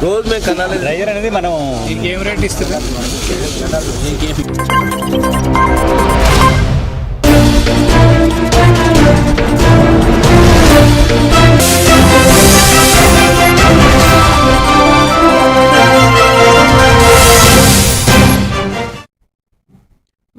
రోజు మేము కన్నాలి డ్రైవర్ అనేది మనం ఏం రేట్ ఇస్తారు?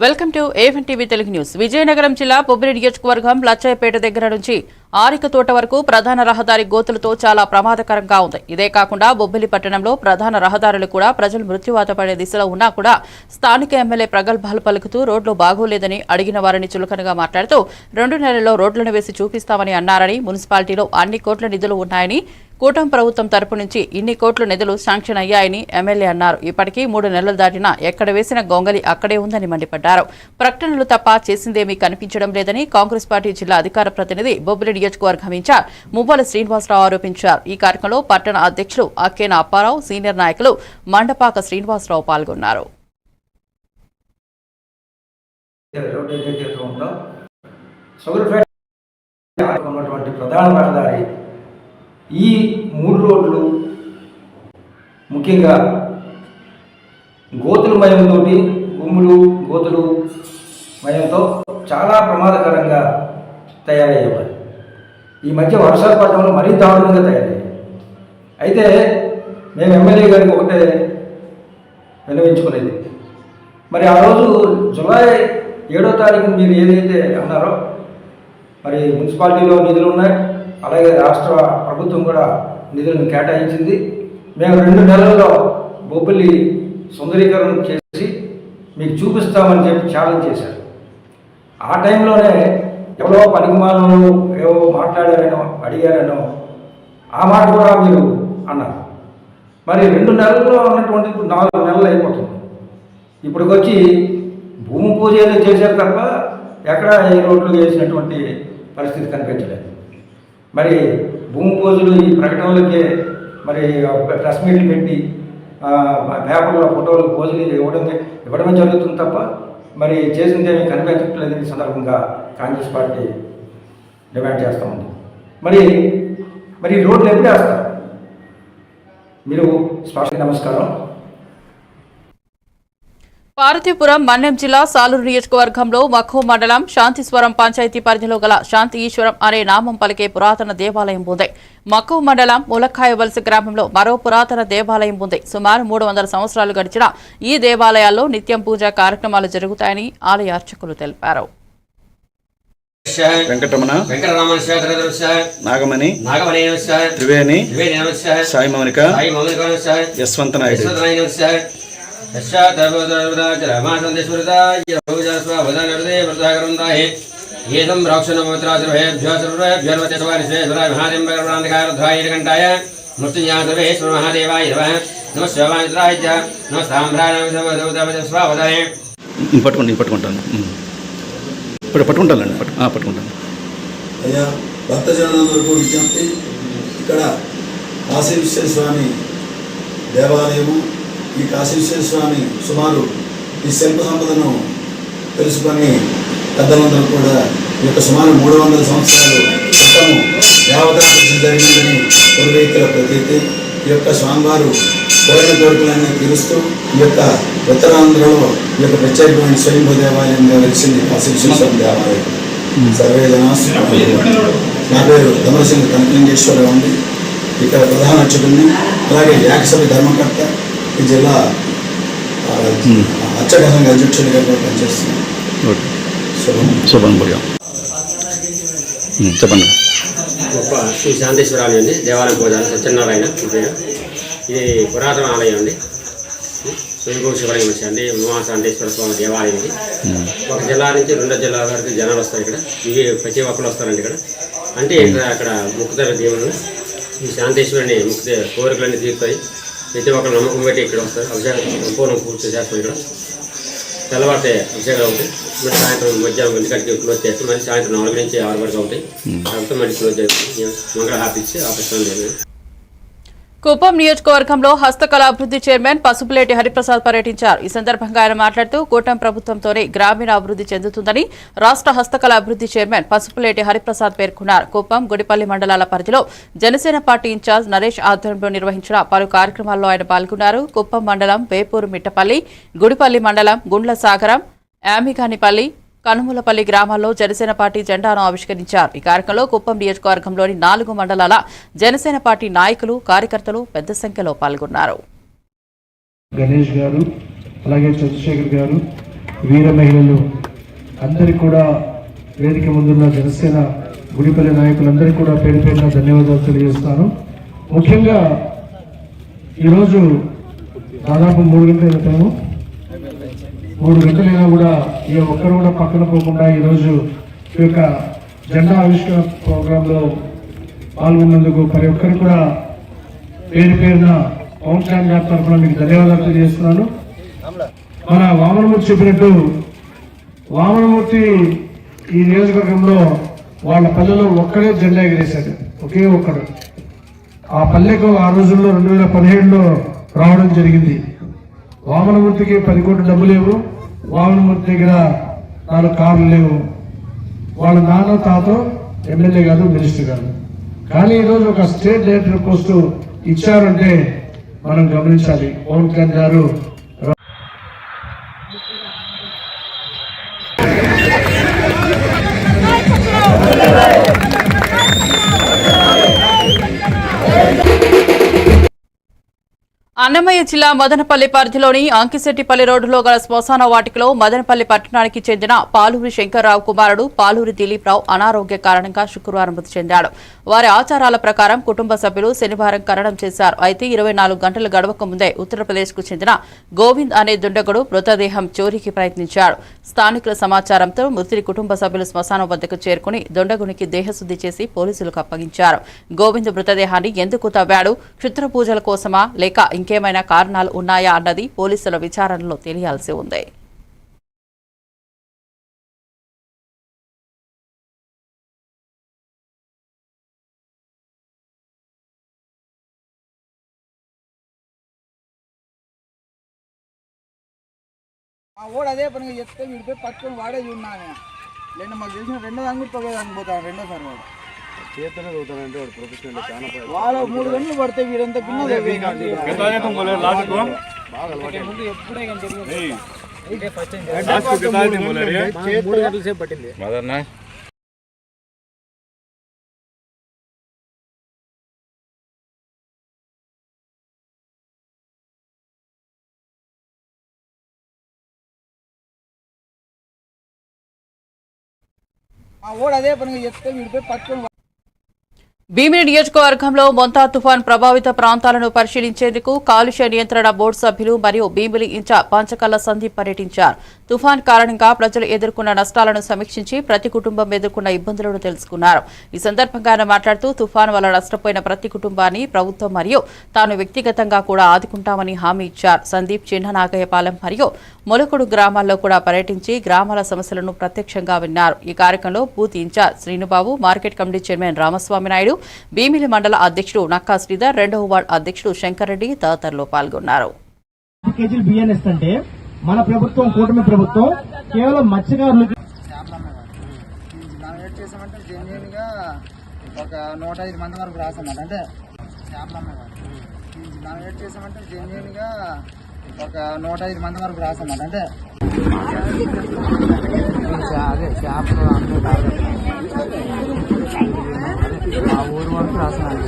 Welcome to A1 TV Telugu news. Vizianagaram జిల్లా బొబ్బిలి నియోజకవర్గం లచ్చయ్యపేట దగ్గర నుంచి ఆరిక తోట వరకు ప్రధాన రహదారి గోతులతో చాలా ప్రమాదకరంగా ఉంది. ఇదే కాకుండా బొబ్బిలి పట్టణంలో ప్రధాన రహదారులు కూడా ప్రజలు మృత్యువాత పడే దిశలో ఉన్నా కూడా స్థానిక ఎమ్మెల్యే ప్రగల్భాలు పలుకుతూ రోడ్లు బాగోలేదని అడిగిన వారిని చులకనగా మాట్లాడుతూ 2 నెలల్లో రోడ్లను వేసి చూపిస్తామని అన్నారని, మున్సిపాలిటీలో అన్ని కోట్ల నిధులు ఉన్నాయని, కూటమి ప్రభుత్వం తరపు నుంచి ఇన్ని కోట్ల నిధులు శాంక్షన్ అయ్యాయని ఎమ్మెల్యే అన్నారు. ఇప్పటికీ 3 నెలలు దాటినా ఎక్కడ వేసిన గొంగలి అక్కడే ఉందని మండిపడ్డారు. ప్రకటనలు తప్ప చేసిందేమీ కనిపించడం లేదని కాంగ్రెస్ పార్టీ జిల్లా అధికార ప్రతినిధి బొబ్బిలి నియోజకవర్గం ఇన్ఛార్జ్ మువ్వల శ్రీనివాసరావు ఆరోపించారు. ఈ కార్యక్రమంలో పట్టణ అధ్యక్షులు అక్కేన అప్పారావు, సీనియర్ నాయకులు మండపాక శ్రీనివాసరావు పాల్గొన్నారు. ఈ 3 రోడ్లు ముఖ్యంగా గోతుల మయంతో, గుమ్ములు గోతులు మయంతో చాలా ప్రమాదకరంగా తయారయ్యేవారు. ఈ మధ్య వర్షాలు పడడంలో మరీ దారుణంగా తయారయ్యాయి. అయితే మేము ఎమ్మెల్యే గారికి ఒకటే విన్నవించుకునేది, మరి ఆ రోజు జూలై 7వ తారీఖున మీరు ఏదైతే అన్నారో, మరి మున్సిపాలిటీలో నిధులు ఉన్నాయి, అలాగే రాష్ట్ర ప్రభుత్వం కూడా నిధులను కేటాయించింది. మేము 2 నెలల్లో బొబ్బిలి సుందరీకరణ చేసి మీకు చూపిస్తామని చెప్పి ఛాలెంజ్ చేశారు. ఆ టైంలోనే ఎవరో పనికిమాలను ఏవో మాట్లాడారనో అడిగారనో ఆ మాట కూడా మీరు అన్నారు. మరి 2 నెలల్లో ఉన్నటువంటి 4 నెలలు అయిపోతుంది. ఇప్పటికొచ్చి భూమి పూజ ఏదో చేశారు తప్ప ఎక్కడ ఈ రోడ్లు వేసినటువంటి పరిస్థితి కనిపించలేదు. మరి భూమి పూజలు ఈ ప్రకటనలకే మరి ప్రెస్ మీట్లు పెట్టి పేపర్లో ఫోటోలు పోజులు ఇవ్వడమే జరుగుతుంది తప్ప మరి చేసిందేమీ కనిపించట్లేదు. ఈ సందర్భంగా కాంగ్రెస్ పార్టీ డిమాండ్ చేస్తూ ఉంది. మరి రోడ్లు ఎప్పుడు వేస్తారు మీరు? స్పష్టంగా నమస్కారం. పార్వతీపురం మన్యం జిల్లా సాలూరు నియోజకవర్గంలో మఖూం మండలం శాంతిస్వరం పంచాయతీ పరిధిలో గల శాంతి ఈశ్వరం అనే నామం పలికే పురాతన దేవాలయం ఉంది. మఖూం మండలం ములక్కాయ వలస గ్రామంలో మరో పురాతన దేవాలయం ఉంది. సుమారు 300 సంవత్సరాలు గడిచిన ఈ దేవాలయాల్లో నిత్యం పూజా కార్యక్రమాలు జరుగుతాయని ఆలయ అర్చకులు తెలిపారు. వెంకటరమణ, నాగమణి, త్రివేణి, సాయి మౌనిక, యశ్వంత నాయుడు. పట్టుకుంటాను అయ్యా, భక్తజనులందరికీ విజ్ఞప్తి, ఇక్కడ కాశీ విశ్వేశ్వర స్వామి దేవాలయము. ఈ కాశీ విశ్వేశ్వర స్వామి సుమారు ఈ శిల్ప సంపదను తెలుసుకొని పెద్దలందరూ కూడా ఈ యొక్క సుమారు 300 సంవత్సరాలు క్రితము దేవతాపక్షం జరిగిందని పూర్వీకుల ప్రతీతి. ఈ యొక్క స్వామివారు కోరిన కోరికలన్నీ తీరుస్తూ ఈ యొక్క ఉత్తరాంధ్రలో ఈ యొక్క ప్రత్యేకమైన స్వయంభూ దేవాలయంగా వెలిసింది కాశీ విశ్వేశ్వర దేవాలయం. సర్వే జనాస్. నా పేరు ధమరసింగ్ కనకలింగేశ్వరరావు ఉంది. ఇక్కడ ప్రధాన అర్చకుడిని, అలాగే ఏకసభ్య ధర్మకర్త, ఈ జిల్లా అర్చక సంఘ అధ్యక్షుడిగా కూడా పనిచేస్తున్నాను. చెప్పండి. గొప్ప శ్రీ శాంతేశ్వరాలయం అండి. దేవాలయం పూజారి సత్యనారాయణ. ఇది పురాతన ఆలయం అండి. స్వయంభూ శివలింగం అండి. మహాశాంతేశ్వర స్వామి దేవాలయం ఇది. ఒక జిల్లా నుంచి 2 జిల్లాల వరకు జనాలు వస్తారు ఇక్కడ. ఇవి ప్రతి ఒక్కరు వస్తారండి ఇక్కడ. అంటే అక్కడ ముక్కుతారు దేవుడు. ఈ శాంతేశ్వరుని ముక్కు కోరికలన్నీ తీరుతాయి. ప్రతి ఒక్కరు నమ్మకం పెట్టి ఇక్కడ వస్తారు. అభిషేకం సంపూర్ణ పూర్తి చేస్తాం ఇక్కడ. తెల్లవారితే అభిషేకాలు ఉంటాయి. మరి సాయంత్రం మధ్యాహ్నం 1 గంటకి క్లోజ్ చేస్తాం. మళ్ళీ సాయంత్రం 4 నుంచి 6 వరకు ఉంటాయి. తర్వాత మళ్ళీ క్లోజ్ చేస్తాం. మంగళ హారతి ఇచ్చి ఆపిస్తాం. కుప్పం నియోజకవర్గంలో హస్తకళ అభివృద్ధి చైర్మన్ పసుపులేటి హరిప్రసాద్ పర్యటించారు. ఈ సందర్భంగా ఆయన మాట్లాడుతూ కూటమి ప్రభుత్వంతోనే గ్రామీణ అభివృద్ధి చెందుతుందని రాష్ట్ర హస్తకళ అభివృద్ధి చైర్మన్ పసుపులేటి హరిప్రసాద్ పేర్కొన్నారు. కుప్పం, గుడిపల్లి మండలాల పరిధిలో జనసేన పార్టీ ఇన్ఛార్జ్ నరేష్ ఆధ్వర్యంలో నిర్వహించిన పలు కార్యక్రమాల్లో ఆయన పాల్గొన్నారు. కుప్పం మండలం వేపూరు మిట్టపల్లి, గుడిపల్లి మండలం గుండ్ల సాగరం, యామిగానిపల్లి, కనుమూలపల్లి గ్రామాల్లో జనసేన పార్టీ జెండాను ఆవిష్కరించారు. ఈ కార్యక్రమంలో కుప్పం నియోజకవర్గంలోని 4 మండలాల జనసేన పార్టీ నాయకులు, కార్యకర్తలు పెద్ద సంఖ్యలో పాల్గొన్నారు. గణేష్ గారు, అలాగే చంద్రశేఖర్ గారు, వీర మహిళలు అందరికీ కూడా వేదిక ముందున్న జనసేన గుడిపల్లి నాయకులందరికీ కూడా పేరు పేరున ధన్యవాదాలు తెలియజేస్తాను. ముఖ్యంగా ఈరోజు దాదాపు 3 గంటల క్రితము 3 గంటలైనా కూడా ఏ ఒక్కరు కూడా పక్కన పోకుండా ఈరోజు ఈ యొక్క జెండా ఆవిష్కరణ ప్రోగ్రాంలో పాల్గొన్నందుకు ప్రతి ఒక్కరు కూడా పేరు పేరున పవన్ కళ్యాణ్ గారి తరఫున మీకు ధన్యవాదాలు తెలియజేస్తున్నాను. మన వామనమూర్తి చెప్పినట్టు వామనమూర్తి ఈ నియోజకవర్గంలో వాళ్ళ పల్లెలో ఒక్కడే జెండా ఎగిరేశాడు, ఒకే ఒక్కడు. ఆ పల్లెకు ఆ రోజుల్లో 2017లో రావడం జరిగింది. వామనమూర్తికి 10 కోట్ల డబ్బు లేవు, వామనమూర్తి దగ్గర 4 కార్లు లేవు, వాళ్ళ నాన్న తాత ఎమ్మెల్యే కాదు, మినిస్టర్ కాదు. కానీ ఈరోజు ఒక స్టేట్ డైరెక్టర్ పోస్టు ఇచ్చారంటే మనం గమనించాలి. పవన్ కళ్యాణ్ గారు అన్నమయ్య జిల్లా మదనపల్లి పరిధిలోని అంకిశెట్టిపల్లి రోడ్డులో గల శ్మశాన వాటికలో మదనపల్లి పట్టణానికి చెందిన పాలూరి శంకర్రావు కుమారుడు పాలూరి దిలీప్రావు అనారోగ్య కారణంగా శుక్రవారం మృతి చెందాడు. వారి ఆచారాల ప్రకారం కుటుంబ సభ్యులు శనివారం ఖననం చేశారు. అయితే 24 గంటలు గడవక ముందే ఉత్తరప్రదేశ్కు చెందిన గోవింద్ అనే దుండగుడు మృతదేహం చోరీకి ప్రయత్నించాడు. స్థానికుల సమాచారంతో మృతుడి కుటుంబ సభ్యులు శ్మశానం వద్దకు చేరుకుని దుండగునికి దేహశుద్ధి చేసి పోలీసులకు అప్పగించారు. గోవింద్ మృతదేహాన్ని ఎందుకు తవ్వాడు, క్షుద్ర పూజల కోసమా లేక ఇంకేమైనా కారణాలు ఉన్నాయా అన్నది పోలీసుల విచారణలో తెలియాల్సి ఉంది. ఆ ఓడ అదే పనిగా చెప్తే వీడిపోయి పట్టుకొని వాడే చూడాలి. లేదా మాకు తెలిసిన రెండో అంగుడితో పోతాను, రెండోసారి వాడు చేతనే చదువుతానంటే వాడు ప్రొఫెషనల్ చాలా వాళ్ళు 3 గంటలు పడితే వీడంతా ముందు ఎప్పుడే కానీ 3 గంటల సేపు పట్టింది. ఆ ఓడ అదే పనిగా చెప్తే వీడిపోయి పట్టుకొని భీమిలి నియోజకవర్గంలో మొంతా తుఫాన్ ప్రభావిత ప్రాంతాలను పరిశీలించేందుకు కాలుష్య నియంత్రణ బోర్డు సభ్యులు మరియు భీమిలి ఇన్ఛార్జ్ పంచకల్ల సందీప్ పర్యటించారు. తుఫాన్ కారణంగా ప్రజలు ఎదుర్కొన్న నష్టాలను సమీక్షించి ప్రతి కుటుంబం ఎదుర్కొన్న ఇబ్బందులను తెలుసుకున్నారు. ఈ సందర్భంగా ఆయన మాట్లాడుతూ తుఫాన్ వల్ల నష్టపోయిన ప్రతి కుటుంబాన్ని ప్రభుత్వం మరియు తాను వ్యక్తిగతంగా కూడా ఆదుకుంటామని హామీ ఇచ్చారు. సందీప్ చిన్ననాగయ్యపాలెం మరియు మొలకొడు గ్రామాల్లో కూడా పర్యటించి గ్రామాల సమస్యలను ప్రత్యక్షంగా విన్నారు. ఈ కార్యక్రమంలో booth in charge Srinubabu, market committee chairman Ramaswamy Naidu, Bheemili మండల అధ్యక్షుడు నక్కా శ్రీధర్, 2వ వార్డు అధ్యక్షుడు శంకర్రెడ్డి తదితరులు పాల్గొన్నారు. కేజీలు బియ్యం ఇస్తుంటే మన ప్రభుత్వం, కూటమి ప్రభుత్వం కేవలం మత్స్యకారులకు చేసామంటే జెన్యున్ గా ఒక 105 మంది వరకు రాసామాట. అంటే మనం చేసామంటే జెన్యున్ గా ఒక 105 మంది వరకు రాసామాట. అంటే అదే చేపలు ఆ ఊరు వరకు రాసాను.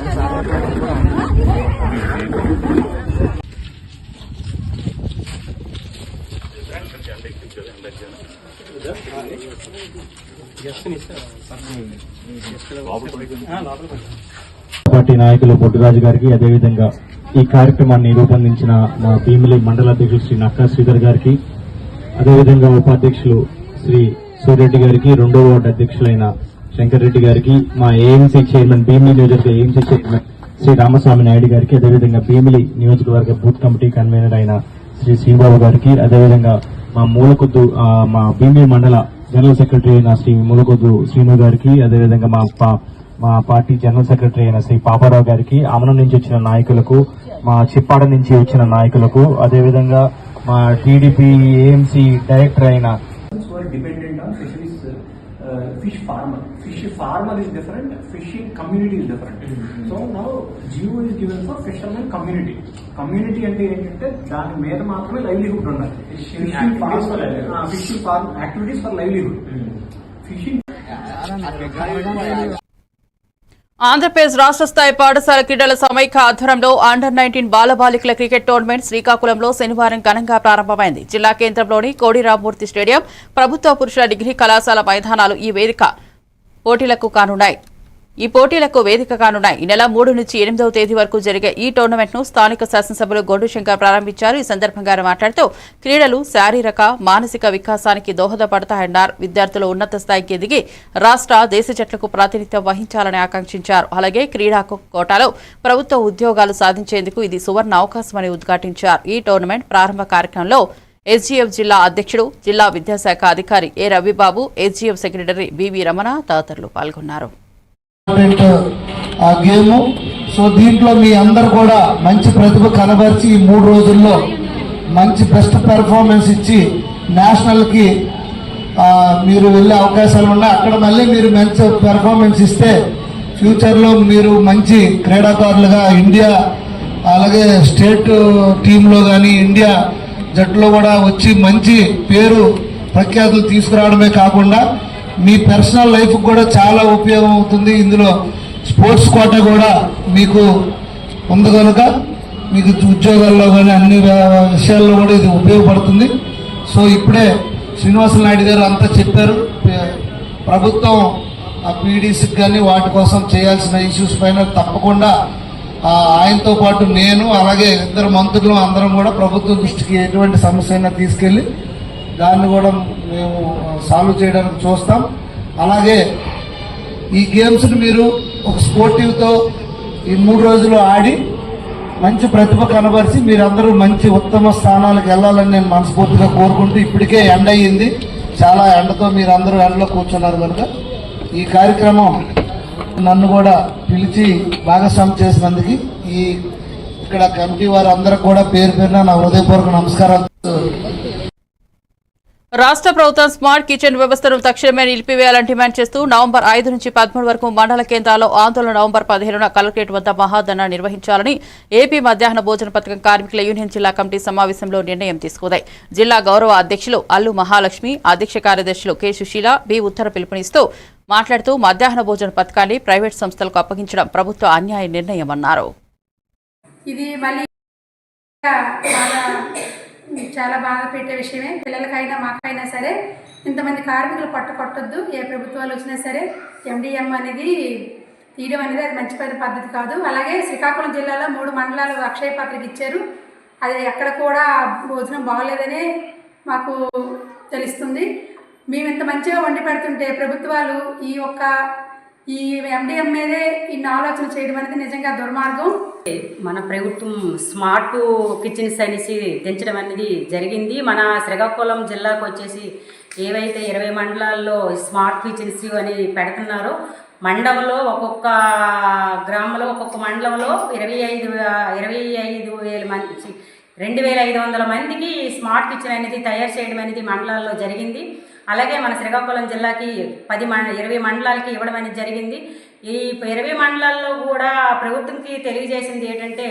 పార్టీ నాయకులు బొడ్డురాజు గారికి, అదేవిధంగా ఈ కార్యక్రమాన్ని రూపొందించిన మా భీమిలి మండల అధ్యక్షులు శ్రీ నక్కా శ్రీధర్ గారికి, అదేవిధంగా ఉపాధ్యక్షులు శ్రీ సూర్యరెడ్డి గారికి, 2వ వార్డు అధ్యక్షులైన శంకర్ రెడ్డి గారికి, మా ఏఎంసీ చైర్మన్, భీమిలి నియోజకవర్గ ఏఎంసీ చైర్మన్ శ్రీ రామస్వామి నాయుడు గారికి, అదేవిధంగా భీమిలి నియోజకవర్గ బూత్ కమిటీ కన్వీనర్ అయిన శ్రీ శ్రీబాబు గారికి, అదేవిధంగా మా మూలకొద్దు మా భీమిలి మండల జనరల్ సెక్రటరీ అయిన శ్రీ మూలకొద్దు శ్రీను గారికి, అదేవిధంగా మా మా పార్టీ జనరల్ సెక్రటరీ అయిన శ్రీ పాపారావు గారికి, అమనం నుంచి వచ్చిన నాయకులకు, మా చిప్పాడ నుంచి వచ్చిన నాయకులకు, అదేవిధంగా మా టీడీపీ ఏఎంసీ డైరెక్టర్ అయిన dependent on fisheries, fish farmer. Fish farmer is different, fishing community is different. So now GO is given for fisherman community. Community అంటే ఏంటంటే దాని మీద మాత్రమే లైవ్లీహుడ్ ఉండాలి. Fishing farm activities for livelihood. Fishing Andhra Pradesh రాష్ట్ర స్థాయి పాఠశాల క్రీడల సమైక్య ఆధ్వర్యంలో అండర్-19 బాలబాలికల క్రికెట్ టోర్నమెంట్ శ్రీకాకుళంలో శనివారం ఘనంగా ప్రారంభమైంది. జిల్లా కేంద్రంలోని కోడి రామ్మూర్తి స్టేడియం, ప్రభుత్వ పురుషుల డిగ్రీ కళాశాల మైదానాలు ఈ పోటీలకు వేదిక కానున్నాయి. ఈ నెల 3 నుంచి 8వ తేదీ వరకు జరిగే ఈ టోర్నమెంట్ ను స్థానిక శాసనసభ్యులు గొడ్డు శంకర్ ప్రారంభించారు. ఈ సందర్భంగా ఆయన మాట్లాడుతూ క్రీడలు శారీరక, మానసిక వికాసానికి దోహదపడతాయన్నారు. విద్యార్థులు ఉన్నత స్థాయికి ఎదిగి రాష్ట్ర, దేశ జట్లకు ప్రాతినిధ్యం వహించాలని ఆకాంక్షించారు. అలాగే క్రీడా కోటాలో ప్రభుత్వ ఉద్యోగాలు సాధించేందుకు ఇది సువర్ణ అవకాశమని ఉద్ఘాటించారు. ఈ టోర్నమెంట్ ప్రారంభ కార్యక్రమంలో ఎస్జీఎఫ్ జిల్లా అధ్యక్షుడు, జిల్లా విద్యాశాఖ అధికారి A Ravibabu, SGF secretary BV Ramana తదితరులు పాల్గొన్నారు. ఆ గేమ్. సో దీంట్లో మీ అందరు కూడా మంచి ప్రతిభ కనబరిచి ఈ 3 రోజుల్లో మంచి బెస్ట్ పెర్ఫార్మెన్స్ ఇచ్చి నేషనల్కి మీరు వెళ్ళే అవకాశాలు ఉన్నాయి. అక్కడ మళ్ళీ మీరు మంచి పెర్ఫార్మెన్స్ ఇస్తే ఫ్యూచర్లో మీరు మంచి క్రీడాకారులుగా ఇండియా, అలాగే స్టేట్ టీంలో కానీ ఇండియా జట్టులో కూడా వచ్చి మంచి పేరు ప్రఖ్యాతులు తీసుకురావడమే కాకుండా మీ పర్సనల్ లైఫ్ కూడా చాలా ఉపయోగం అవుతుంది. ఇందులో స్పోర్ట్స్ కోట కూడా మీకు ఉంది కనుక మీకు ఉద్యోగాల్లో కానీ అన్ని విషయాల్లో కూడా ఇది ఉపయోగపడుతుంది. సో ఇప్పుడే శ్రీనివాస నాయుడు గారు అంతా చెప్పారు. ప్రభుత్వం ఆ పీడీసీకి కానీ వాటి కోసం చేయాల్సిన ఇష్యూస్ పైన తప్పకుండా ఆయనతో పాటు నేను, అలాగే 2 మంత్రులు అందరం కూడా ప్రభుత్వం దృష్టికి ఎటువంటి సమస్య అయినా తీసుకెళ్లి దాన్ని కూడా మేము సాల్వ్ చేయడానికి చూస్తాం. అలాగే ఈ గేమ్స్ని మీరు ఒక స్పోర్టివ్తో ఈ 3 రోజులు ఆడి మంచి ప్రతిభ కనబరిచి మీరందరూ మంచి ఉత్తమ స్థానాలకు వెళ్ళాలని నేను మనస్ఫూర్తిగా కోరుకుంటూ, ఇప్పటికే ఎండ అయ్యింది, చాలా ఎండతో మీరందరూ ఎండలో కూర్చున్నారు కనుక ఈ కార్యక్రమం నన్ను కూడా పిలిచి భాగస్వామి చేసినందుకు ఇక్కడ కమిటీ వారు అందరికి కూడా పేరు పేరున నా హృదయపూర్వక నమస్కారాలు. రాష్ట్ర ప్రభుత్వం స్మార్ట్ కిచెన్ వ్యవస్థను తక్షణమే నిలిపివేయాలని డిమాండ్ చేస్తూ నవంబర్ 5 నుంచి 13 వరకు మండల కేంద్రాల్లో ఆందోళన. నవంబర్ 15న కలెక్టరేట్ వద్ద మహాధర్నా నిర్వహించాలని ఏపీ మధ్యాహ్న భోజన పథకం కార్మికుల యూనియన్ జిల్లా కమిటీ సమావేశంలో నిర్ణయం తీసుకుంది. జిల్లా గౌరవ అధ్యక్షులు అల్లు మహాలక్ష్మి, అధ్యక్ష కార్యదర్శులు కె సుశీల, బి ఉత్తర పిలుపునిస్తూ మాట్లాడుతూ మధ్యాహ్న భోజన పథకాన్ని ప్రైవేట్ సంస్థలకు అప్పగించడం ప్రభుత్వ అన్యాయ నిర్ణయమన్నారు. ఇది మళ్ళీ చాలా బాధ పెట్టే విషయమే. పిల్లలకైనా మాకైనా సరే ఇంతమంది కార్మికులు పట్టుకొట్టొద్దు. ఏ ప్రభుత్వాలు వచ్చినా సరే ఎండిఎం అనేది తీయడం అనేది అది మంచి పద్ధతి కాదు. అలాగే శ్రీకాకుళం జిల్లాలో 3 మండలాలు అక్షయ పాత్రకి ఇచ్చారు. అది ఎక్కడ కూడా భోజనం బాగోలేదనే మాకు తెలుస్తుంది. మేము ఇంత మంచిగా వండి పెడుతుంటే ప్రభుత్వాలు ఈ ఎండిఎం మీదే ఇన్ని ఆలోచన చేయడం అనేది నిజంగా దుర్మార్గం. మన ప్రభుత్వం స్మార్ట్ కిచెన్స్ అనేసి దించడం అనేది జరిగింది. మన శ్రీకాకుళం జిల్లాకు వచ్చేసి ఏవైతే 20 మండలాల్లో స్మార్ట్ కిచెన్స్ అని పెడుతున్నారో, మండలంలో ఒక్కొక్క గ్రామంలో ఒక్కొక్క మండలంలో 25,000 మంది 2,500 మందికి స్మార్ట్ కిచెన్ అనేది తయారు చేయడం అనేది మండలాల్లో జరిగింది. అలాగే మన శ్రీకాకుళం జిల్లాకి 20 మండలాలకి ఇవ్వడం అనేది జరిగింది. ఈ 20 మండలాల్లో కూడా ప్రభుత్వంకి తెలియజేసింది ఏంటంటే,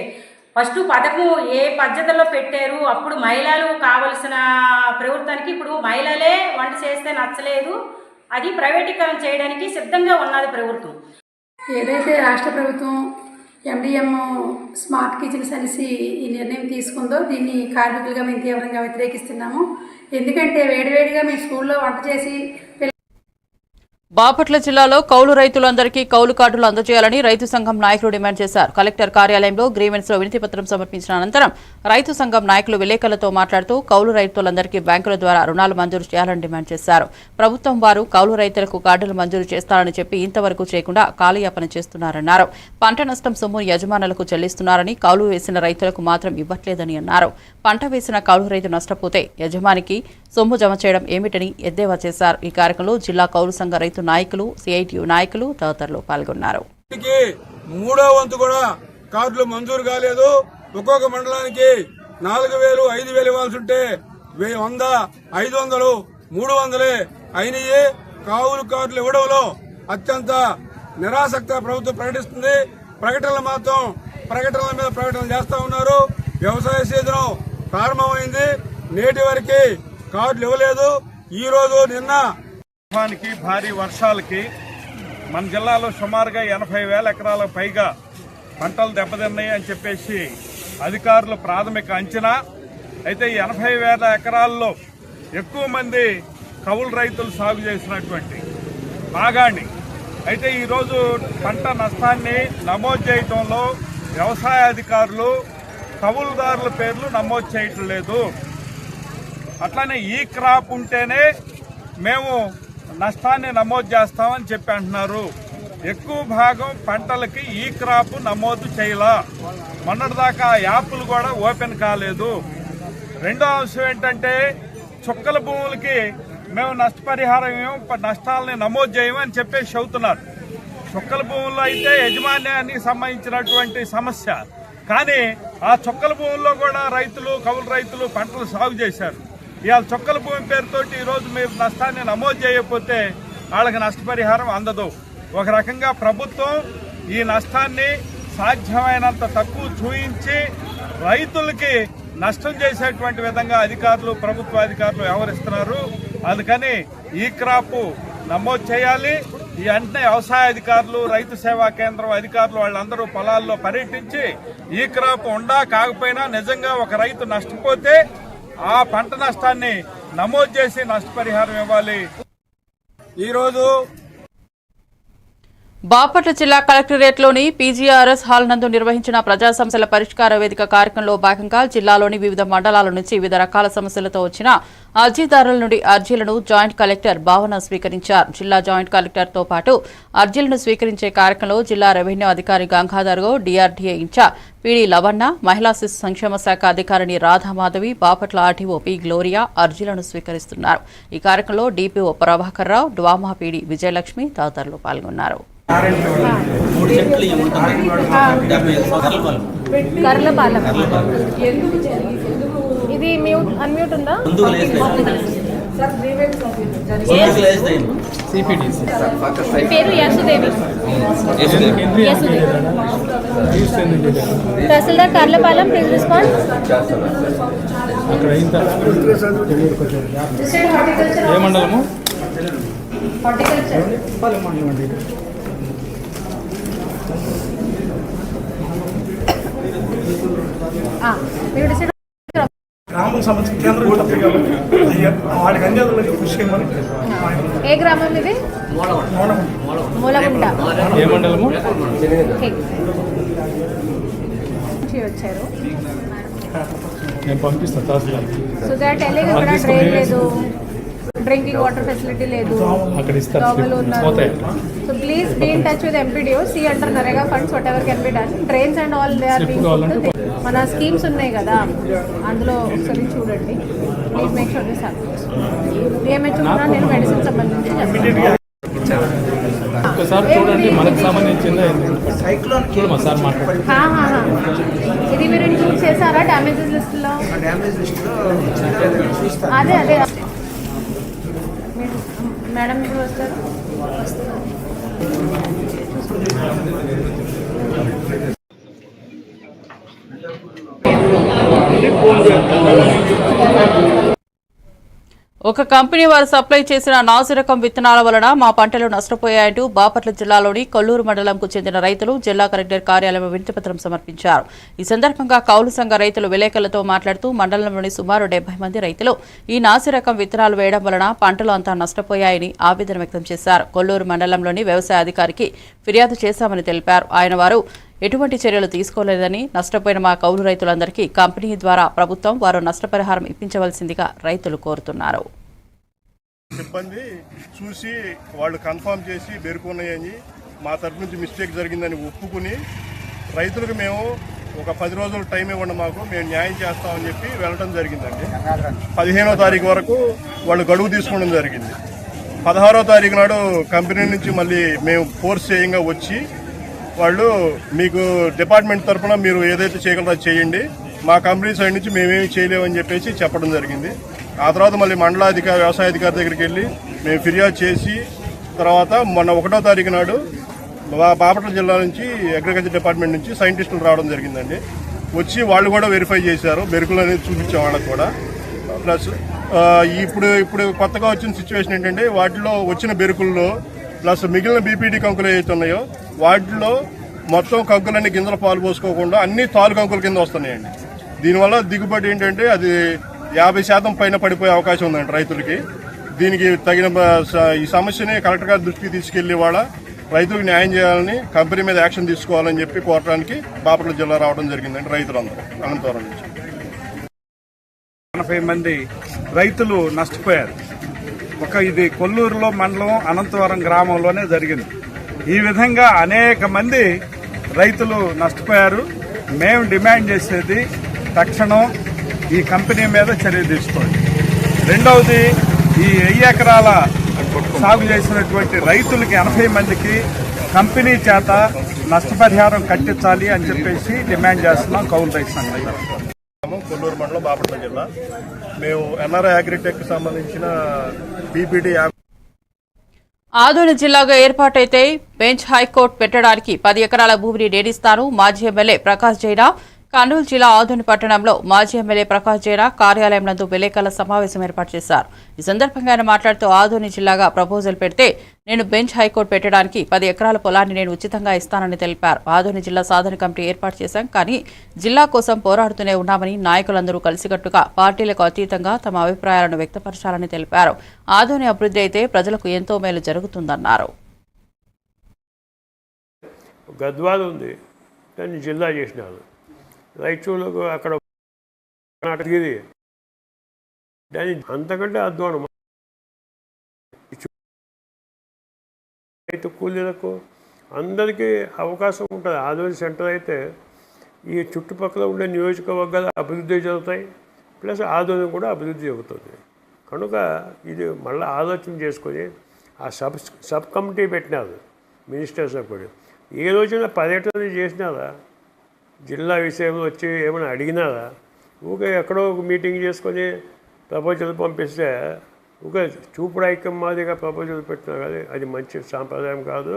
ఫస్ట్ పథకం ఏ పద్ధతిలో పెట్టారు, అప్పుడు మహిళలు కావలసిన ప్రభుత్వానికి ఇప్పుడు మహిళలే వంట చేస్తే నచ్చలేదు, అది ప్రైవేటీకరణ చేయడానికి సిద్ధంగా ఉన్నది ప్రభుత్వం. ఏదైతే రాష్ట్ర ప్రభుత్వం ఎండిఎం స్మార్ట్ కిచెన్స్ అనేసి ఈ నిర్ణయం తీసుకుందో దీన్ని కార్మికులుగా మేము తీవ్రంగా వ్యతిరేకిస్తున్నాము. ఎందుకంటే వేడివేడిగా మేము స్కూల్లో వంట చేసి బాపట్ల జిల్లాలో కౌలు రైతులందరికీ కౌలు కార్డులు అందజేయాలని రైతు సంఘం నాయకులు డిమాండ్ చేశారు. కలెక్టర్ కార్యాలయంలో గ్రీవెన్స్ లో వినతిపత్రం సమర్పించిన అనంతరం రైతు సంఘం నాయకులు విలేకరులతో మాట్లాడుతూ కౌలు రైతులందరికీ బ్యాంకుల ద్వారా రుణాలు మంజూరు చేయాలని డిమాండ్ చేశారు. ప్రభుత్వం వారు కౌలు రైతులకు కార్డులు మంజూరు చేస్తారని చెప్పి ఇంతవరకు చేయకుండా కాలయాపన చేస్తున్నారన్నారు. పంట నష్టం సొమ్మును యజమానులకు చెల్లిస్తున్నారని, కౌలు వేసిన రైతులకు మాత్రం ఇవ్వట్లేదని అన్నారు. పంట వేసిన కౌలు రైతు నష్టపోతే యజమానికి సొమ్ము జమ చేయడం ఏమిటని ఎద్దేవా చేశారు. ఈ కార్యక్రమంలో జిల్లా కౌలు సంఘ రైతు నాయకులు, సిఐటియు నాయకులు తదితరులు పాల్గొన్నారు. మూడో వంతు కూడా కార్డులు మంజూరు కాలేదు. ఒక్కొక్క మండలానికి 4,000, 5,000 ఇవ్వాల్సి ఉంటే 100, 500, 300 అయినయే. కావులు కార్డులు ఇవ్వడంలో అత్యంత నిరాసక్త ప్రభుత్వం ప్రకటిస్తుంది. ప్రకటనలు మాత్రం ప్రకటనల మీద ప్రకటనలు చేస్తా ఉన్నారు. వ్యవసాయ సీజనం ప్రారంభమైంది, నేటి వరకు కార్డులు ఇవ్వలేదు. ఈ రోజు నిన్న భారీ వర్షాలకి మన జిల్లాలో సుమారుగా 80,000 ఎకరాలకు పైగా పంటలు దెబ్బతిన్నాయి అని చెప్పేసి అధికారులు ప్రాథమిక అంచనా. అయితే ఈ 80,000 ఎకరాల్లో ఎక్కువ మంది కౌలు రైతులు సాగు చేసినటువంటి మాగాణి. అయితే ఈరోజు పంట నష్టాన్ని నమోదు చేయడంలో వ్యవసాయ అధికారులు కౌలుదారుల పేర్లు నమోదు చేయటం లేదు. అట్లానే ఈ క్రాప్ ఉంటేనే మేము నష్టాన్ని నమోదు చేస్తామని చెప్పి అంటున్నారు. ఎక్కువ భాగం పంటలకి ఈ క్రాప్ నమోదు చేయలా. మొన్నటిదాకా యాప్లు కూడా ఓపెన్ కాలేదు. రెండో అంశం ఏంటంటే చుక్కల భూములకి మేము నష్టపరిహారం నష్టాలని నమోదు చేయమని చెప్పేసి చెబుతున్నారు. చుక్కల భూముల్లో అయితే యజమాన్యానికి సంబంధించినటువంటి సమస్య, కానీ ఆ చుక్కల భూముల్లో కూడా రైతులు, కౌలు రైతులు పంటలు సాగు చేశారు. ఇవాళ చుక్కల భూమి పేరుతోటి ఈరోజు మీరు నష్టాన్ని నమోదు చేయకపోతే వాళ్ళకి నష్టపరిహారం అందదు. ఒక రకంగా ప్రభుత్వం ఈ నష్టాన్ని సాధ్యమైనంత తక్కువ చూయించి రైతులకి నష్టం చేసేటువంటి విధంగా అధికారులు, ప్రభుత్వ అధికారులు వ్యవహరిస్తున్నారు. అందుకని ఈ క్రాప్ నమోదు చేయాలి. ఈ వెంటనే వ్యవసాయ అధికారులు, రైతు సేవా కేంద్రం అధికారులు వాళ్ళందరూ పొలాల్లో పర్యటించి ఈ క్రాప్ ఉండా కాకపోయినా నిజంగా ఒక రైతు నష్టపోతే ఆ పంట నష్టాన్ని నమోదు చేసి నష్టపరిహారం ఇవ్వాలి. ఈరోజు బాపట్ల జిల్లా కలెక్టరేట్లోని పీజీఆర్ఎస్ హాల్ నందు నిర్వహించిన ప్రజా సమస్యల పరిష్కార వేదిక కార్యక్రమంలో భాగంగా జిల్లాలోని వివిధ మండలాల నుంచి వివిధ రకాల సమస్యలతో వచ్చిన అర్జీదారుల నుండి అర్జీలను జాయింట్ కలెక్టర్ భావన స్వీకరించారు. జిల్లా జాయింట్ కలెక్టర్తో పాటు అర్జీలను స్వీకరించే కార్యక్రమంలో జిల్లా రెవెన్యూ అధికారి Gangadhar Goud, DRDA incharge PD Lavanna, మహిళా శిశు సంక్షేమ శాఖ అధికారిని Radhamadhavi, Bapatla RTO P Gloria అర్జీలను స్వీకరిస్తున్నారు. ఈ కార్యక్రమంలో DPO Prabhakar Rao, DWMA PD Vijayalakshmi తదితరులు పాల్గొన్నారు. ఇది అన్మ్యూట్ ఉందా? పేరు యశోదేవి. తహసీల్దార్ కర్లపాలెం, ప్లీజ్ రెస్పాండ్. ఏ మండలము? గ్రామం సంబంధించిన కేంద్రం వాడికి అందేందుకు కృషి చేయమని. ఏ గ్రామం ఇది? మూలగుంట. ఏ మండలము? వచ్చారు. నేను పంపిస్తాను తహసీల్దార్కి. సో దే ఆర్ టెల్లింగ్ అక్కడ డ్రైన్ లేదు, డ్రింకింగ్ వాటర్ ఫెసిలిటీ లేదు, దోమలు ఉన్నారు. So please be in touch with MPDO, see under NREGA funds whatever can be done. Drains and all they are being. మన స్కీమ్స్ ఉన్నాయి కదా, అందులో ఒకసారి చూడండి. Please make sure this happens. DMH కూడా నేను మెడిసిన్ సంబంధించి ఒకసారి చూడండి, మనకు సంబంధించిందా చూడమా సార్ మాట్లాడండి. ఇది మీరు ఇంక్లూడ్ చేశారా డ్యామేజెస్ లిస్ట్లో? అదే అదే మేడం ఇప్పుడు వస్తారు. ఒక కంపెనీ వారు సప్లై చేసిన నాసిరకం విత్తనాల వలన మా పంటలు నష్టపోయాయంటూ బాపట్ల జిల్లాలోని కొల్లూరు మండలంకు చెందిన రైతులు జిల్లా కలెక్టర్ కార్యాలయంలో వినతిపత్రం సమర్పించారు. ఈ సందర్భంగా కౌలు సంఘ రైతులు విలేకరులతో మాట్లాడుతూ మండలంలోని సుమారు 70 మంది రైతులు ఈ నాసిరకం విత్తనాలు వేయడం వలన పంటలు అంతా నష్టపోయాయని ఆవేదన వ్యక్తం చేశారు. కొల్లూరు మండలంలోని వ్యవసాయ అధికారికి ఫిర్యాదు చేశామని తెలిపారు. ఆయన వారు ఎటువంటి చర్యలు తీసుకోలేదని, నష్టపోయిన మా కౌలు రైతులందరికీ కంపెనీ ద్వారా ప్రభుత్వం వారు నష్టపరిహారం ఇప్పించవలసిందిగా రైతులు కోరుతున్నారు. సిబ్బంది చూసి వాళ్ళు కన్ఫర్మ్ చేసి బెరుకున్నాయని, మా తరఫు నుంచి మిస్టేక్ జరిగిందని ఒప్పుకుని రైతులకు మేము ఒక 10 రోజులు టైం ఇవ్వండి, మాకు మేము న్యాయం చేస్తామని చెప్పి వెళ్ళడం జరిగిందండి. 15వ తారీఖు వరకు వాళ్ళు గడువు తీసుకోవడం జరిగింది. 16వ తారీఖు నాడు కంపెనీ నుంచి మళ్ళీ మేము ఫోర్స్ చేయంగా వచ్చి వాళ్ళు మీకు డిపార్ట్మెంట్ తరఫున మీరు ఏదైతే చేయగలరో చేయండి, మా కంపెనీ సైడ్ నుంచి మేమేమి చేయలేమని చెప్పేసి చెప్పడం జరిగింది. ఆ తర్వాత మళ్ళీ మండలాధికారి వ్యవసాయ అధికారి దగ్గరికి వెళ్ళి మేము ఫిర్యాదు చేసి తర్వాత మొన్న 1వ తారీఖు నాడు బాపట్ల జిల్లా నుంచి అగ్రికల్చర్ డిపార్ట్మెంట్ నుంచి సైంటిస్టులు రావడం జరిగిందండి. వచ్చి వాళ్ళు కూడా వెరిఫై చేశారు, బెరుకులు అనేది చూపించాం వాళ్ళకు కూడా. ప్లస్ ఇప్పుడు కొత్తగా వచ్చిన సిచ్యువేషన్ ఏంటంటే వాటిలో వచ్చిన బెరుకుల్లో ప్లస్ మిగిలిన బీపీటీ కంకులు ఏవైతే ఉన్నాయో వాటిలో మొత్తం కంకులన్నీ గింజలు పాలు పోసుకోకుండా అన్ని తాలు కంకుల కింద వస్తున్నాయండి. దీనివల్ల దిగుబడి ఏంటంటే అది 50% పైన పడిపోయే అవకాశం ఉందండి రైతులకి. దీనికి తగిన ఈ సమస్యని కలెక్టర్ గారి దృష్టికి తీసుకెళ్లి వాళ్ళ రైతులకు న్యాయం చేయాలని, కంపెనీ మీద యాక్షన్ తీసుకోవాలని చెప్పి కోరడానికి బాపట్ల జిల్లా రావడం జరిగిందండి రైతులందరూ అనంతపురం నుంచి. 80 మంది రైతులు నష్టపోయారు. ఇది కొల్లూరులో మండలం అనంతవరం గ్రామంలోనే జరిగింది. ఈ విధంగా అనేక మంది రైతులు నష్టపోయారు. మేము డిమాండ్ చేసేది తక్షణం ఈ కంపెనీ మీద చర్య తీసుకోండి. రెండవది, ఈ 1000 ఎకరాల సాగు చేసినటువంటి రైతులకి 80 మందికి కంపెనీ చేత నష్టపరిహారం కట్టించాలి అని చెప్పేసి డిమాండ్ చేస్తున్నాం కౌలు రైతు సంఘం. కొల్లూరు మండలం బాపట్ల జిల్లా. మేము ఎన్ఆర్ఐ అగ్రిటెక్ సంబంధించిన బీపీటీ ఆదోని జిల్లాగా ఏర్పాటైతే బెంచ్ హైకోర్టు పెట్టడానికి 10 ఎకరాల భూమిని నేడిస్తాను మాజీ ఎమ్మెల్యే ప్రకాష్ జైనా. కర్నూలు జిల్లా ఆదోని పట్టణంలో మాజీ ఎమ్మెల్యే ప్రకాష్ జైనా కార్యాలయం నందు విలేకరుల సమావేశం ఏర్పాటు చేశారు. ఈ సందర్భంగా ఆయన మాట్లాడుతూ ఆదోని జిల్లాగా ప్రపోజల్ పెడితే నేను బెంచ్ హైకోర్టు పెట్టడానికి 10 ఎకరాల పొలాన్ని నేను ఉచితంగా ఇస్తానని తెలిపారు. ఆదోని జిల్లా సాధన కమిటీ ఏర్పాటు చేశాం, కానీ జిల్లా కోసం పోరాడుతూనే ఉన్నామని, నాయకులందరూ కలిసికట్టుగా పార్టీలకు అతీతంగా తమ అభిప్రాయాలను వ్యక్తపరచాలని తెలిపారు. ఆదోని అభివృద్ధి అయితే ప్రజలకు ఎంతో మేలు జరుగుతుందన్నారు. గద్వాలు ఉంది, దాన్ని జిల్లా చేసినారు. రైతులకు అక్కడ ఇది దాని అంతకంటే అధ్వానం. రైతు కూలీలకు అందరికీ అవకాశం ఉంటుంది. ఆదోని సెంటర్ అయితే ఈ చుట్టుపక్కల ఉండే నియోజకవర్గాలు అభివృద్ధి జరుగుతాయి, ప్లస్ ఆదోని కూడా అభివృద్ధి జరుగుతుంది. కనుక ఇది మళ్ళీ ఆలోచన చేసుకొని ఆ సబ్ కమిటీ పెట్టినారు మినిస్టర్స్ అప్పుడు. ఏ రోజున పర్యటన చేసినారా, జిల్లా విషయంలో వచ్చి ఏమైనా అడిగినారా? ఊకే ఎక్కడో ఒక మీటింగ్ చేసుకొని ప్రపోజల్ పంపిస్తే ఊకే చూపుడు ఐక్యం మాదిరిగా ప్రపోజల్ పెట్టినా కానీ అది మంచి సాంప్రదాయం కాదు.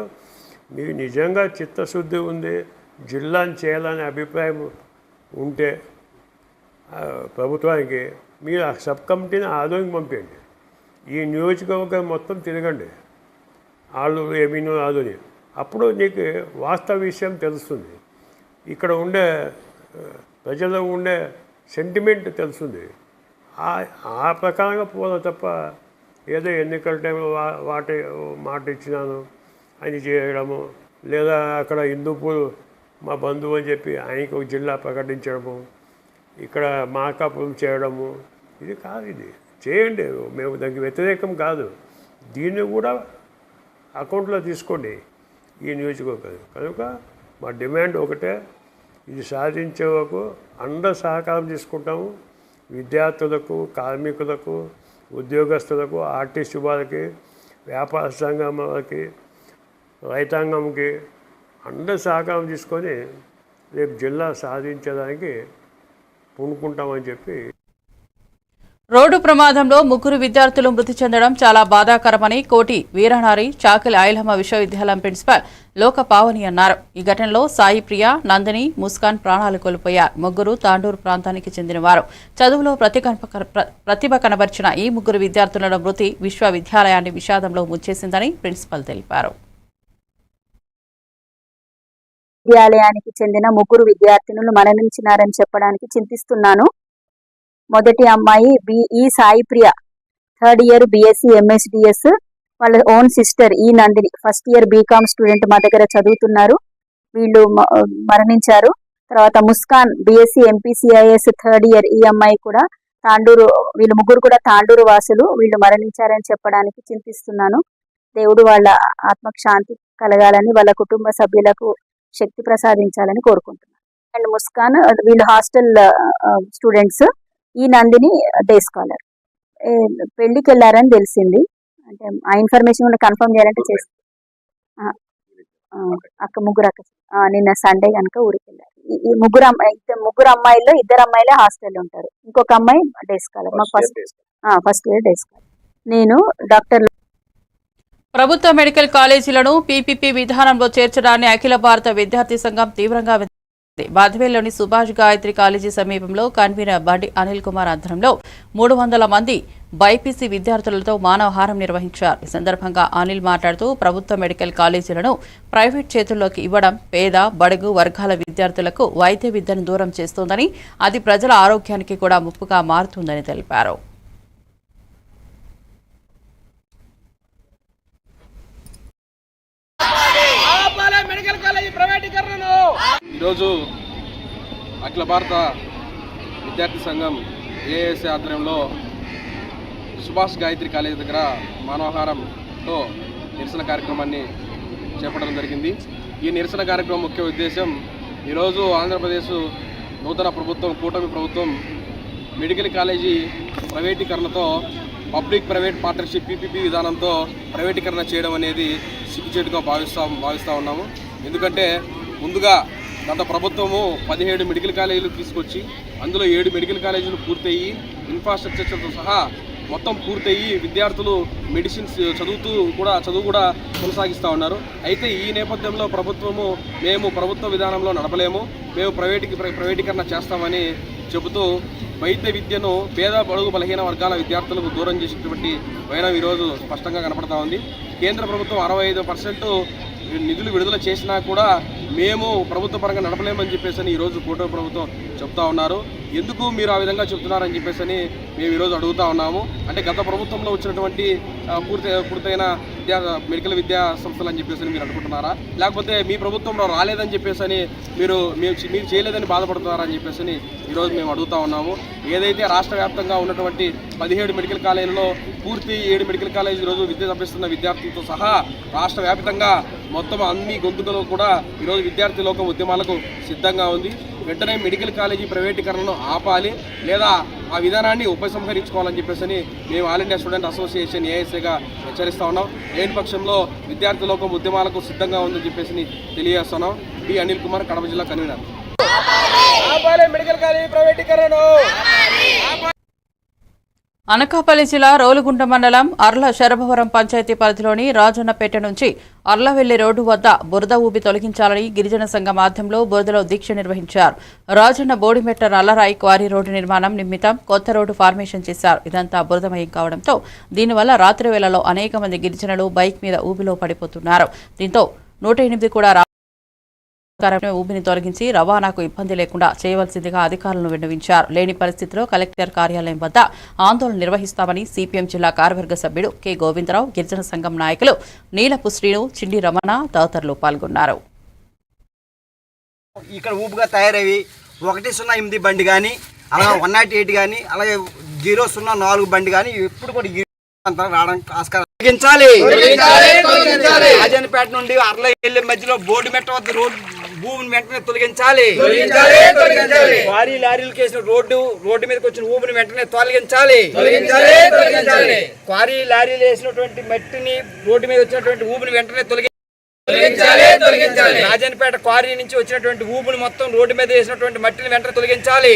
మీకు నిజంగా చిత్తశుద్ధి ఉంది, జిల్లాని చేయాలనే అభిప్రాయం ఉంటే ప్రభుత్వానికి మీరు ఆ సబ్ కమిటీని ఆదోనికి పంపించండి. ఈ నియోజకవర్గం మొత్తం తిరగండి, ఆళ్ళూరు ఎమీను ఆదోని. అప్పుడు నీకు వాస్తవ విషయం తెలుస్తుంది, ఇక్కడ ఉండే ప్రజల్లో ఉండే సెంటిమెంట్ తెలుస్తుంది. ఆ ప్రకారంగా పోదా తప్ప ఏదో ఎన్నికల టైంలో మాట ఇచ్చినాను అని చేయడము, లేదా అక్కడ హిందూపూర్ మా బంధువు అని చెప్పి ఆయనకు ఒక జిల్లా ప్రకటించడము, ఇక్కడ మార్కాపురం చేయడము, ఇది కాదు. ఇది చేయండి, మేము దానికి వ్యతిరేకం కాదు. దీన్ని కూడా అకౌంట్లో తీసుకోండి ఈ నియోజకవర్గం. కనుక మా డిమాండ్ ఒకటే, ఇది సాధించే వరకు అందరూ సహకారం తీసుకుంటాము. విద్యార్థులకు, కార్మికులకు, ఉద్యోగస్తులకు, ఆర్టిస్టు వాళ్ళకి, వ్యాపార సంఘం వాళ్ళకి, రైతాంగంకి అందరూ సహకారం తీసుకొని రేపు జిల్లా సాధించడానికి పూనుకుంటామని చెప్పి. రోడ్డు ప్రమాదంలో 3 విద్యార్థులు మృతి చెందడం చాలా బాధాకరమని కోటి వీరనారి చాకలి ఐలమ్మ విశ్వవిద్యాలయం ప్రిన్సిపల్ లోక పావని అన్నారు. ఈ ఘటనలో సాయి ప్రియ, నందిని, ముస్కాన్ ప్రాణాలు కోల్పోయారు. 3 తాండూరు ప్రాంతానికి చెందినవారు. చదువులో ప్రతిభ కనబర్చిన ఈ 3 విద్యార్థుల మృతి విశ్వవిద్యాలయాన్ని విషాదంలో ముంచేసిందని ప్రిన్సిపల్ తెలిపారు. విద్యాలయానికి చెందిన 3 విద్యార్థినులు మరణించినారని చెప్పడానికి చింతిస్తున్నాను. మొదటి అమ్మాయి ఈ సాయి ప్రియ, 3rd ఇయర్ బీఎస్సీ ఎంఎస్డిఎస్. వాళ్ళ ఓన్ సిస్టర్ ఈ Nandini, 1st year BCom student మా దగ్గర చదువుతున్నారు. వీళ్ళు మరణించారు. తర్వాత ముస్కాన్ బీఎస్సీ ఎంపీసీఐఎస్ 3rd ఇయర్, ఈ అమ్మాయి కూడా తాండూరు. వీళ్ళు 3 కూడా తాండూరు వాసులు. వీళ్ళు మరణించారని చెప్పడానికి చింతిస్తున్నాను. దేవుడు వాళ్ళ ఆత్మకు శాంతి కలగాలని, వాళ్ళ కుటుంబ సభ్యులకు శక్తి ప్రసాదించాలని కోరుకుంటున్నాను. అండ్ ముస్కాన్ వీళ్ళు హాస్టల్ స్టూడెంట్స్. ఈ నందిని డే స్కాలర్. పెళ్లికి వెళ్ళారని తెలిసింది. అంటే ఆ ఇన్ఫర్మేషన్ కూడా కన్ఫర్మ్ చేయాలంటే చేస్తాం. అక్క ముగ్గురు అక్క నిన్న సండే కనుక ఊరికి వెళ్ళారు. ఈ ముగ్గురు అమ్మాయిల్లో 2 అమ్మాయిలే హాస్టల్లో ఉంటారు, ఇంకొక అమ్మాయి డే స్కాలర్. మాకు ఫస్ట్ ఇయర్ డే స్కాలర్. నేను డాక్టర్ ప్రభుత్వ మెడికల్ కాలేజీలను పీపీపీ విధానంలో చేర్చడాన్ని అఖిల భారత విద్యార్థి సంఘం తీవ్రంగా బాధవేల్లోని సుభాష్ గాయత్రి కాలేజీ సమీపంలో కన్వీనర్ బండి అనిల్ కుమార్ ఆధ్వర్యంలో 300 మంది బైపీసీ విద్యార్థులతో మానవహారం నిర్వహించారు. ఈ సందర్భంగా అనిల్ మాట్లాడుతూ ప్రభుత్వ మెడికల్ కాలేజీలను ప్రైవేట్ చేతుల్లోకి ఇవ్వడం పేద బడుగు వర్గాల విద్యార్థులకు వైద్య విద్యను దూరం చేస్తోందని, అది ప్రజల ఆరోగ్యానికి కూడా ముప్పుగా మారుతుందని తెలిపారు. ఈరోజు అఖిల భారత విద్యార్థి సంఘం ఏఎస్ఏ ఆధ్వర్యంలో సుభాష్ గాయత్రి కాలేజీ దగ్గర మానవహారంతో నిరసన కార్యక్రమాన్ని చేపట్టడం జరిగింది. ఈ నిరసన కార్యక్రమం ముఖ్య ఉద్దేశం, ఈరోజు ఆంధ్రప్రదేశ్ నూతన ప్రభుత్వం, కూటమి ప్రభుత్వం మెడికల్ కాలేజీ ప్రైవేటీకరణతో పబ్లిక్ ప్రైవేట్ పార్ట్నర్షిప్ పీపీపీ విధానంతో ప్రైవేటీకరణ చేయడం అనేది సిగ్గుచేటుగా భావిస్తూ ఉన్నాము. ఎందుకంటే ముందుగా గత ప్రభుత్వము 17 మెడికల్ కాలేజీలు తీసుకొచ్చి అందులో 7 మెడికల్ కాలేజీలు పూర్తయ్యి ఇన్ఫ్రాస్ట్రక్చర్తో సహా మొత్తం పూర్తయ్యి విద్యార్థులు మెడిసిన్స్ చదువు కూడా కొనసాగిస్తూ ఉన్నారు. అయితే ఈ నేపథ్యంలో ప్రభుత్వము మేము ప్రభుత్వ విధానంలో నడపలేము, మేము ప్రైవేటీకరణ చేస్తామని చెబుతూ వైద్య విద్యను పేద బడుగు బలహీన వర్గాల విద్యార్థులకు దూరం చేసేటువంటి వైనం ఈరోజు స్పష్టంగా కనపడతా ఉంది. కేంద్ర ప్రభుత్వం 65% నిధులు విడుదల చేసినా కూడా మేము ప్రభుత్వ పరంగా నడపలేమని చెప్పేసి ఈరోజు కూటమి ప్రభుత్వం చెప్తా ఉన్నారు. ఎందుకు మీరు ఆ విధంగా చెప్తున్నారని చెప్పేసి మేము ఈరోజు అడుగుతా ఉన్నాము. అంటే గత ప్రభుత్వంలో వచ్చినటువంటి పూర్తయిన మెడికల్ విద్యా సంస్థలు అని చెప్పేసి మీరు అనుకుంటున్నారా, లేకపోతే మీ ప్రభుత్వంలో రాలేదని చెప్పేసి మీరు చేయలేదని బాధపడుతున్నారని చెప్పేసి ఈరోజు మేము అడుగుతా ఉన్నాము. ఏదైతే రాష్ట్ర వ్యాప్తంగా ఉన్నటువంటి 17 మెడికల్ కాలేజీలలో పూర్తి 7 మెడికల్ కాలేజీ ఈరోజు విద్య అభ్యసిస్తున్న విద్యార్థులతో సహా రాష్ట్ర వ్యాప్తంగా మొత్తం అన్ని గొంతుకలు కూడా ఈరోజు విద్యార్థి లోకం ఉద్యమాలకు సిద్ధంగా ఉంది. వెంటనే మెడికల్ కాలేజీ ప్రైవేటీకరణను ఆపాలి, లేదా ఆ విధానాన్ని ఉపసంహరించుకోవాలని చెప్పేసి మేము ఆల్ ఇండియా స్టూడెంట్ అసోసియేషన్ ఏఎస్ఏగా హెచ్చరిస్తా ఉన్నాం. లేని పక్షంలో విద్యార్థి లోకం ఉద్యమాలకు సిద్ధంగా ఉందని చెప్పేసి తెలియజేస్తున్నాం. బి అనిల్ కుమార్, కడప జిల్లా కన్వీనర్. మెడికల్ కాలేజీ ప్రైవేటీకరణ. అనకాపల్లి జిల్లా రోలుగుంట మండలం అర్ల శరభవరం పంచాయతీ పరిధిలోని రాజన్నపేట నుంచి అర్లవెల్లి రోడ్డు వద్ద బురద ఊబి తొలగించాలని గిరిజన సంఘం ఆధ్వర్యంలో బురదలో దీక్ష నిర్వహించారు. రాజన్న బోడిమెట్ట నల్లరాయి క్వారీ రోడ్డు నిర్మాణం నిమిత్తం కొత్త రోడ్డు ఫార్మేషన్ చేశారు. ఇదంతా బురదమయం కావడంతో దీనివల్ల రాత్రి వేళలో అనేక మంది గిరిజనులు బైక్ మీద ఊబిలో పడిపోతున్నారు. దీంతో 108 కూడా ఊబిని తొలగించి రవాణాకు ఇబ్బంది లేకుండా చేయవలసిందిగా అధికారులను విన్నవించారు. లేని పరిస్థితిలో కలెక్టర్ కార్యాలయం వద్ద ఆందోళన నిర్వహిస్తామని సిపిఎం జిల్లా కార్యవర్గ సభ్యుడు కె గోవిందరావు, గిరిజన సంఘం నాయకులు నీలపు శ్రీను, చిండి రమణ తదితరులు పాల్గొన్నారు. ఇక్కడ ఊపుగా తయారవి 108 బండి కానీ, అలాగే 108 కానీ, అలాగే 004 బండి కానీ ఎప్పుడు కూడా రావడానికి ఆస్కారం రాజన్నపేట నుండి అర్ల వెళ్ళే మధ్యలో బోర్డు మెట్ట వద్ద రోడ్డు భూమిని వెంటనే తొలగించాలి. భారీ లారీలకు వేసిన రోడ్డు మీదకి వచ్చిన ఊపిని వెంటనే తొలగించాలి. క్వారీ లారీలు వేసినటువంటి మట్టిని రోడ్డు మీద వచ్చినటువంటి ఊపిని వెంటనే తొలగించాలి. రాజన్నపేట క్వారీ నుంచి వచ్చినటువంటి ఊపుని మొత్తం రోడ్డు మీద వేసినటువంటి మట్టిని వెంటనే తొలగించాలి.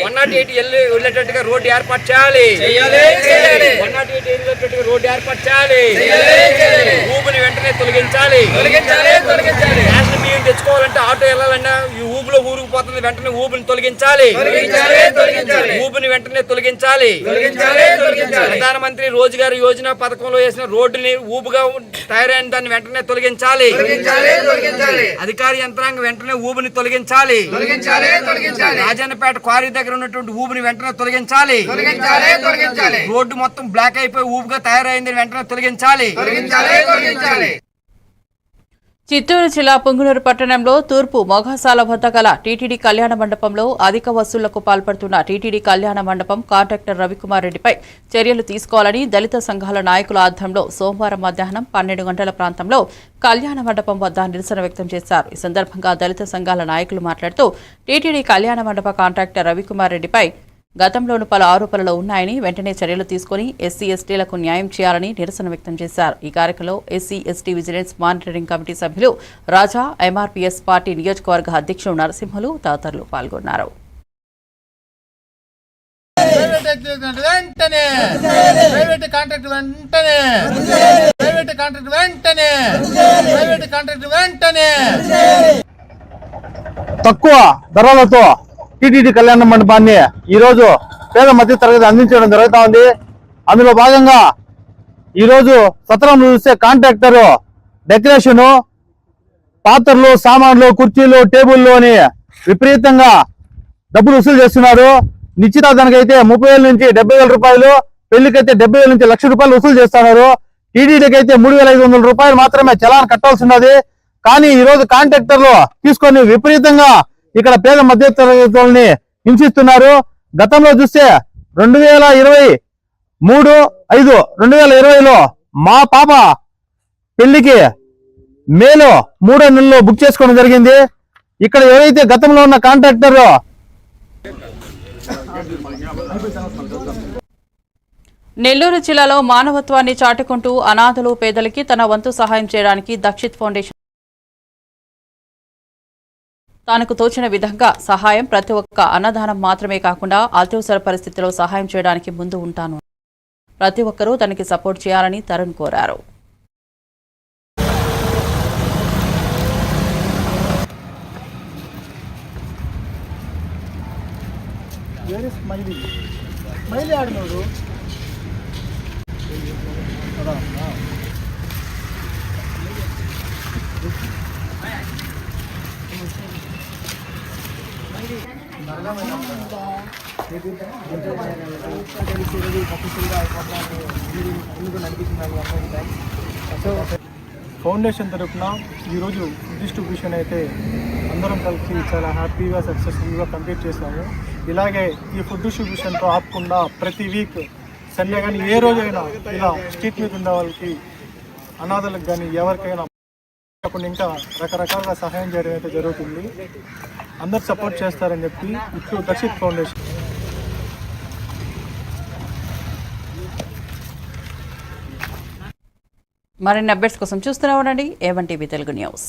108 వెళ్ళేటట్టుగా రోడ్డు ఏర్పాటు చేయాలి. 108 వెళ్ళేటట్టుగా రోడ్డు ఏర్పాటు చేయాలి. ఊపుని వెంటనే తొలగించాలి. రేషన్ బియ్యం తెచ్చుకోవాలంటే ఆటో వెళ్ళాలన్నా ఈ ఊపులో ఊరుకుపోతుంది, వెంటనే ఊపిని తొలగించాలి. ఊపిని వెంటనే తొలగించాలి. ప్రధానమంత్రి రోజ్గార్ యోజన పథకంలో వేసిన రోడ్డుని ఊపుగా తయారైన దాన్ని వెంటనే తొలగించాలి. అధికారి యంత్రాంగం వెంటనే ఊబిని తొలగించాలి. రాజన్నపేట క్వారీ దగ్గర ఉన్నటువంటి ఊబిని వెంటనే తొలగించాలి. రోడ్డు మొత్తం బ్లాక్ అయిపోయి ఊబిగా తయారైంది, వెంటనే తొలగించాలి. చిత్తూరు జిల్లా పుంగనూరు పట్టణంలో తూర్పు మొఘసాల వద్ద గల టీటీడీ కళ్యాణ మండపంలో అధిక వసూళ్లకు పాల్పడుతున్న టీటీడీ కళ్యాణ మండపం కాంట్రాక్టర్ రవికుమార్ రెడ్డిపై చర్యలు తీసుకోవాలని దళిత సంఘాల నాయకుల ఆధ్వర్యంలో సోమవారం మధ్యాహ్నం 12 గంటల ప్రాంతంలో కళ్యాణ మండపం వద్ద నిరసన వ్యక్తం చేశారు. ఈ సందర్భంగా దళిత సంఘాల నాయకులు మాట్లాడుతూ టీటీడీ కళ్యాణ మండప కాంట్రాక్టర్ రవికుమార్ రెడ్డిపై గతంలోనూ పలు ఆరోపణలు ఉన్నాయని వెంటనే చర్యలు తీసుకుని ఎస్సీ ఎస్టీలకు న్యాయం చేయాలని నిరసన వ్యక్తం చేశారు. ఈ కార్యక్రమంలో SC ST vigilance monitoring committee సభ్యులు రాజా, ఎంఆర్పీఎస్ పార్టీ నియోజకవర్గ అధ్యక్షులు నరసింహులు తదితరులు పాల్గొన్నారు. తక్కువ ధరలతో టీటీడీ కళ్యాణ మండపాన్ని ఈ రోజు పేద మధ్య తరగతి అందించడం జరుగుతా ఉంది. అందులో భాగంగా ఈ రోజు సత్రంలో చూస్తే కాంట్రాక్టర్ డెకరేషన్, పాత్రలు, సామాన్లు, కుర్చీలు, టేబుల్లు అని విపరీతంగా డబ్బులు వసూలు చేస్తున్నారు. నిశ్చితార్థానికి అయితే 30,000 నుంచి 70,000 రూపాయలు, పెళ్లికైతే 70,000 నుంచి ₹1,00,000 వసూలు చేస్తున్నారు. టీటీడీకి అయితే 3,500 రూపాయలు మాత్రమే చలాన్ కట్టాల్సి ఉన్నది. కానీ ఈ రోజు కాంట్రాక్టర్లు తీసుకొని విపరీతంగా ఇక్కడ పేద మధ్య తరగతుల్ని హింసిస్తున్నారు. గతంలో చూస్తే 2020లో మా పాప పెళ్లికి మేలో 3 నెలల్లో బుక్ చేసుకోవడం జరిగింది. ఇక్కడ ఎవరైతే గతంలో ఉన్న కాంట్రాక్టర్ నెల్లూరు జిల్లాలో మానవత్వాన్ని చాటుకుంటూ అనాథలు, పేదలకి తన వంతు సహాయం చేయడానికి దక్షిత్ ఫౌండేషన్ తనకు తోచిన విధంగా సహాయం, ప్రతి ఒక్క అన్నదానం మాత్రమే కాకుండా అత్యవసర పరిస్థితిలో సహాయం చేయడానికి ముందు ఉంటాను. ప్రతి ఒక్కరూ తనకి సపోర్ట్ చేయాలని తరుణ్ కోరారు. ఫౌండేషన్ తరఫున ఈరోజు డిస్ట్రిబ్యూషన్ అయితే అందరం కలిసి చాలా హ్యాపీగా సక్సెస్ఫుల్గా కంప్లీట్ చేస్తాము. ఇలాగే ఈ ఫుడ్ డిస్ట్రిబ్యూషన్తో ఆపకుండా ప్రతి వీక్ సండే కానీ ఏ రోజైనా ఇలా స్ట్రీట్ మీద ఉండే వాళ్ళకి, అనాథలకు కానీ ఎవరికైనా కాకుండా ఇంకా రకరకాలుగా సహాయం చేయడం అయితే జరుగుతుంది. అందరు సపోర్ట్ చేస్తారని చెప్పి ఇప్పుడు దక్షిత్ ఫౌండేషన్ మరిన్ని అప్డేట్స్ కోసం చూస్తూనే ఉండండి A1 TV తెలుగు న్యూస్.